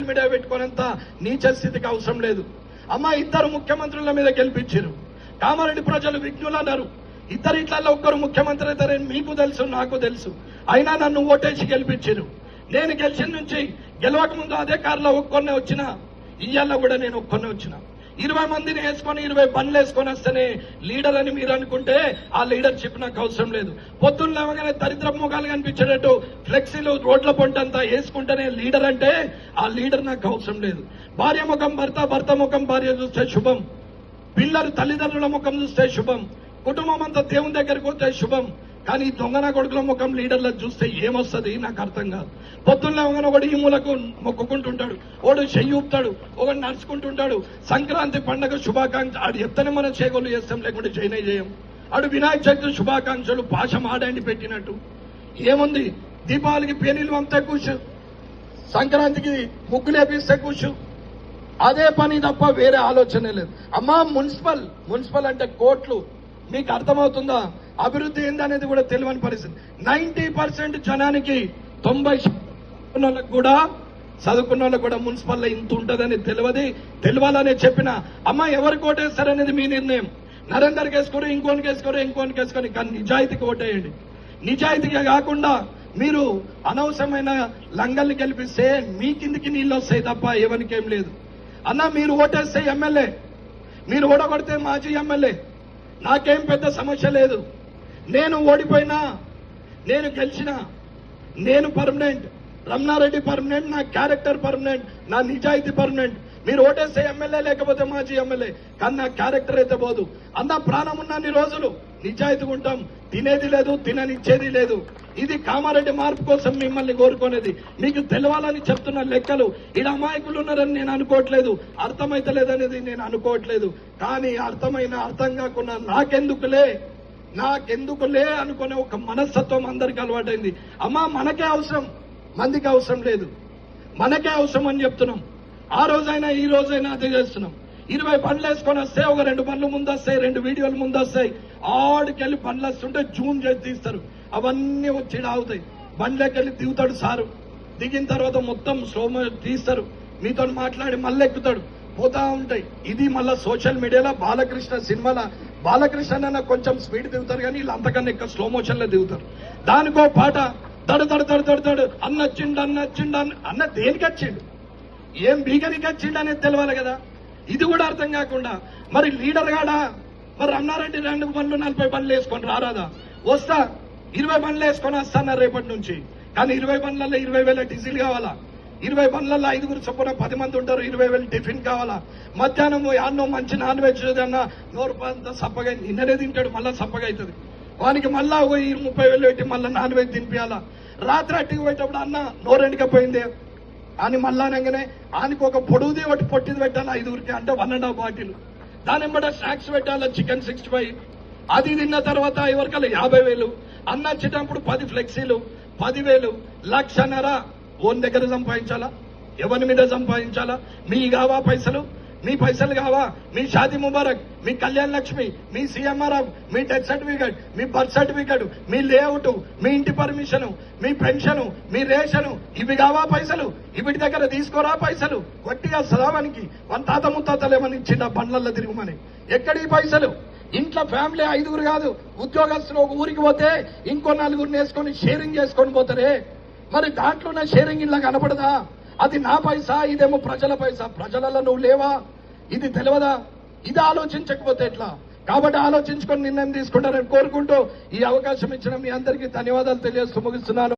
Media పెట్టుకునేంత నీచ స్థితికి అవసరం లేదు. అమ్మ, ఇద్దరు ముఖ్యమంత్రుల మీద గెలిపించారు. కామారెడ్డి ప్రజలు విఘ్నులు అన్నారు. ఇద్దరు ఇట్లలో ఒక్కరు ముఖ్యమంత్రి అవుతారని మీకు తెలుసు, నాకు తెలుసు. అయినా నన్ను ఓటేసి గెలిపించారు. నేను గెలిచిన నుంచి గెలవక ముందు అదే కారులో ఒక్కొన్నే వచ్చిన, ఇయ్యాల కూడా నేను ఒక్కొన్నే వచ్చిన. 20 మందిని వేసుకొని 20 బండ్లు వేసుకొని వస్తేనే లీడర్ అని మీరు అనుకుంటే ఆ లీడర్షిప్ నాకు అవసరం లేదు. పొద్దున్న లేవగానే దరిద్ర ముఖాలు కనిపించేటట్టు ఫ్లెక్సీలు రోడ్ల పొంటంతా వేసుకుంటేనే లీడర్ అంటే ఆ లీడర్ నాకు అవసరం లేదు. భార్య ముఖం భర్త, భర్త ముఖం భార్య చూస్తే శుభం. పిల్లలు తల్లిదండ్రుల ముఖం చూస్తే శుభం. కుటుంబం అంతా దేవుని దగ్గరికి వస్తే శుభం. కానీ దొంగన కొడుకుల ముఖం లీడర్లకు చూస్తే ఏమొస్తుంది నాకు అర్థం కాదు. పొద్దున్న లేవగానే ఒకడు ఈ మూలకు మొక్కుకుంటుంటాడు, ఒకడు చెయ్యి ఊపుతాడు, ఒకడు నడుచుకుంటుంటాడు. సంక్రాంతి పండుగ శుభాకాంక్ష ఆడు ఎత్తనే మనం చేగోలు చేస్తాం, లేకుంటే చేయనే చేయం. ఆడు వినాయక చవితి శుభాకాంక్షలు పాశం ఆడండి పెట్టినట్టు ఏముంది. దీపావళికి పేనీలు అంతే కూర్చు, సంక్రాంతికి ముగ్గులేపిస్తే కూర్చు. అదే పని తప్ప వేరే ఆలోచనే లేదు. అమ్మా, మున్సిపల్ అంటే కోట్లు. మీకు అర్థమవుతుందా? అభివృద్ధి ఏందనేది కూడా తెలియని పరిస్థితి. 90% జనానికి 90% కూడా చదువుకున్న వాళ్ళకు కూడా మున్సిపల్లో ఇంత ఉంటుందని తెలియాలనే చెప్పిన. అమ్మ, ఎవరికి ఓటేస్తారనేది మీ నిర్ణయం. నరేందర్కి వేసుకోరు, ఇంకోనికి వేసుకొని కానీ నిజాయితీకి ఓటేయండి. నిజాయితీగా కాకుండా మీరు అనవసరమైన లంగల్ని గెలిపిస్తే మీ కిందికి నీళ్ళు వస్తాయి తప్ప ఎవరికేం లేదు. అన్న, మీరు ఓటేస్తే ఎమ్మెల్యే, మీరు ఓడగొడితే మాజీ ఎమ్మెల్యే, నాకేం పెద్ద సమస్య లేదు. నేను ఓడిపోయినా, నేను గెలిచినా, నేను పర్మనెంట్. రమణారెడ్డి పర్మనెంట్, నా క్యారెక్టర్ పర్మనెంట్, నా నిజాయితీ పర్మనెంట్. మీరు ఓటేస్తే ఎమ్మెల్యే, లేకపోతే మాజీ ఎమ్మెల్యే, కానీ నా క్యారెక్టర్ అయితే పోదు. అన్న, ప్రాణం ఉన్నన్ని రోజులు నిజాయితీగా ఉంటాం. తినేది లేదు, తిననిచ్చేది లేదు. ఇది కామారెడ్డి మార్పు కోసం మిమ్మల్ని కోరుకునేది. మీకు తెలవాలని చెప్తున్న లెక్కలు. ఈడ అమాయకులు ఉన్నారని నేను అనుకోవట్లేదు, అర్థమైతలేదనేది నేను అనుకోవట్లేదు. కానీ అర్థం కాకుండా నాకెందుకులే అనుకునే ఒక మనస్తత్వం అందరికీ అలవాటైంది. అమ్మా, మనకే అవసరం, మందికి అవసరం లేదు. మనకే అవసరం అని చెప్తున్నాం. ఆ రోజైనా ఈ రోజైనా అదే చేస్తున్నాం. 20 బండ్లు వేసుకొని వస్తే ఒక 2 బండ్లు ముందు వస్తాయి, 2 వీడియోలు ముందు వస్తాయి. ఆడికెళ్ళి బండ్లు వస్తుంటే జూమ్ చేసి తీస్తారు. అవన్నీ వచ్చి ఆగుతాయి. బండ్లకెళ్ళి దిగుతాడు సారు. దిగిన తర్వాత మొత్తం స్లోమో తీస్తారు. మీతో మాట్లాడి మళ్ళీ ఎక్కుతాడు. పోతా ఉంటాయి. ఇది మళ్ళా సోషల్ మీడియాలో బాలకృష్ణ సినిమాల బాలకృష్ణ కొంచెం స్పీడ్ దిగుతారు, కానీ వీళ్ళు అంతకన్నా ఎక్కువ స్లో మోషన్ లో దిగుతారు. దానికో పాట తడు అన్నొచ్చిండు అన్న దేనికి వచ్చిండు, ఏం బీగనికి వచ్చిండు అనేది తెలియాలి కదా. ఇది కూడా అర్థం కాకుండా మరి లీడర్ గాడా, మరి రమణారెడ్డి 2 బండ్లు 40 బండ్లు వేసుకొని రారాదా? వస్తా, 20 బండ్లు వేసుకొని వస్తాను రేపటి నుంచి. కానీ 20 బండ్లలో 20,000 డీజిల్ కావాలా? 20 బండ్లలో 5 చొప్పున 10 మంది ఉంటారు, 20,000 టిఫిన్ కావాలా? మధ్యాహ్నం అన్నం మంచి నాన్ వెజ్ అన్న నోరు అంతా సప్పగా నిన్ననే తింటాడు, మళ్ళా సప్పగా అవుతుంది. వానికి మళ్ళా 30,000 పెట్టి మళ్ళీ నాన్ వెజ్ తినిపించాలా? రాత్రి అట్టికి పోయేటప్పుడు అన్న నోరెండికపోయిందే అని మళ్ళా అనగానే ఆయనకు ఒక పొడుగుది ఒకటి పొట్టిది పెట్టాలి 5 అంటే 1.5 బాటిల్. దాని బట్టి స్నాక్స్ పెట్టాలి, చికెన్ 65. అది తిన్న తర్వాత ఎవరికల్లా 50,000. అన్న వచ్చేటప్పుడు 10 ఫ్లెక్సీలు, 10,000, 1,00,000 ఓన్ దగ్గర సంపాదించాలా? ఎవరి మీద సంపాదించాలా? మీ కావా పైసలు? మీ పైసలు కావా? మీ షాదీ ముబారక్, మీ కళ్యాణ్ లక్ష్మి, మీ సీఎంఆర్ఎఫ్, మీ డెత్ సర్టిఫికేట్, మీ బర్త్ సర్టిఫికేట్, మీ లేఅవుట్, మీ ఇంటి పర్మిషన్, మీ పెన్షన్, మీ రేషన్, ఇవి కావా పైసలు? ఇవిటి దగ్గర తీసుకోరా పైసలు? వట్టిగా సదావానికి 1 తాత ముత్తాతలు ఏమని ఇచ్చిండ బండ్లల్లో తిరుగుమని? ఎక్కడి పైసలు? ఇంట్లో ఫ్యామిలీ 5 కాదు, ఉద్యోగస్తులు ఒక ఊరికి పోతే ఇంకో 4 వేసుకొని షేరింగ్ చేసుకొని పోతారే. మరి దాంట్లోనే షేరింగ్ ఇలా కనపడదా? అది నా పైసా, ఇదేమో ప్రజల పైసా. ప్రజలలో నువ్వు లేవా? ఇది తెలియదా? ఇది ఆలోచించకపోతే ఎట్లా? కాబట్టి ఆలోచించుకొని నిర్ణయం తీసుకుంటారని కోరుకుంటూ ఈ అవకాశం ఇచ్చిన మీ అందరికీ ధన్యవాదాలు తెలియజేస్తూ ముగిస్తున్నాను.